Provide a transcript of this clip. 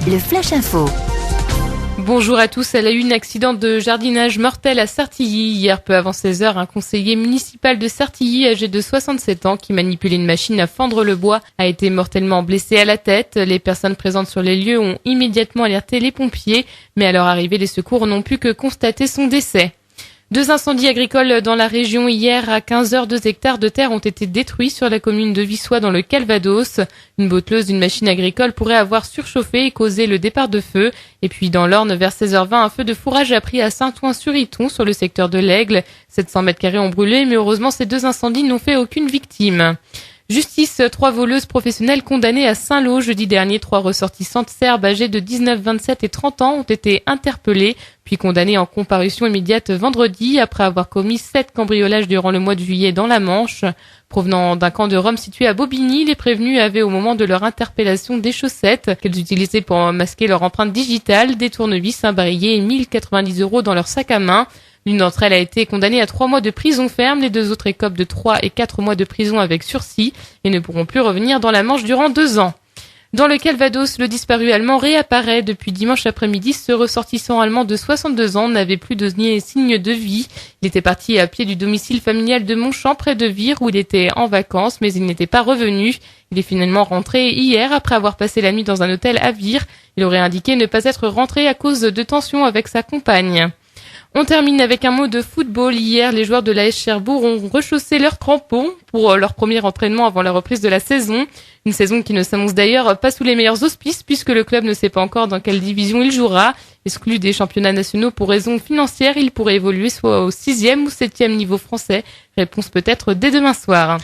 le Flash Info. Bonjour à tous. Elle a eu un accident de jardinage mortel à Sartilly. Hier, peu avant 16h, un conseiller municipal de Sartilly, âgé de 67 ans, qui manipulait une machine à fendre le bois, a été mortellement blessé à la tête. Les personnes présentes sur les lieux ont immédiatement alerté les pompiers, mais à leur arrivée, les secours n'ont pu que constater son décès. 2 incendies agricoles dans la région hier. À 15h, 2 hectares de terre ont été détruits sur la commune de Vissois dans le Calvados. Une botteleuse d'une machine agricole pourrait avoir surchauffé et causé le départ de feu. Et puis dans l'Orne, vers 16h20, un feu de fourrage a pris à Saint-Ouen-sur-Iton sur le secteur de l'Aigle. 700 mètres carrés ont brûlé, mais heureusement ces 2 incendies n'ont fait aucune victime. Justice, 3 voleuses professionnelles condamnées à Saint-Lô. Jeudi dernier, 3 ressortissantes serbes âgées de 19, 27 et 30 ans ont été interpellées, puis condamnées en comparution immédiate vendredi après avoir commis 7 cambriolages durant le mois de juillet dans la Manche. Provenant d'un camp de Rome situé à Bobigny, les prévenues avaient au moment de leur interpellation des chaussettes qu'elles utilisaient pour masquer leur empreinte digitale, des tournevis, un barillet et 1090 € dans leur sac à main. L'une d'entre elles a été condamnée à 3 mois de prison ferme, les 2 autres écopent de 3 et 4 mois de prison avec sursis et ne pourront plus revenir dans la Manche durant 2 ans. Dans le Calvados, le disparu allemand réapparaît depuis dimanche après-midi. Ce ressortissant allemand de 62 ans n'avait plus de signe de vie. Il était parti à pied du domicile familial de Montchamp près de Vire où il était en vacances, mais il n'était pas revenu. Il est finalement rentré hier après avoir passé la nuit dans un hôtel à Vire. Il aurait indiqué ne pas être rentré à cause de tensions avec sa compagne. On termine avec un mot de football. Hier, les joueurs de l'AS Cherbourg ont rechaussé leurs crampons pour leur premier entraînement avant la reprise de la saison. Une saison qui ne s'annonce d'ailleurs pas sous les meilleurs auspices puisque le club ne sait pas encore dans quelle division il jouera. Exclu des championnats nationaux pour raisons financières, il pourrait évoluer soit au 6e ou 7e niveau français. Réponse peut-être dès demain soir.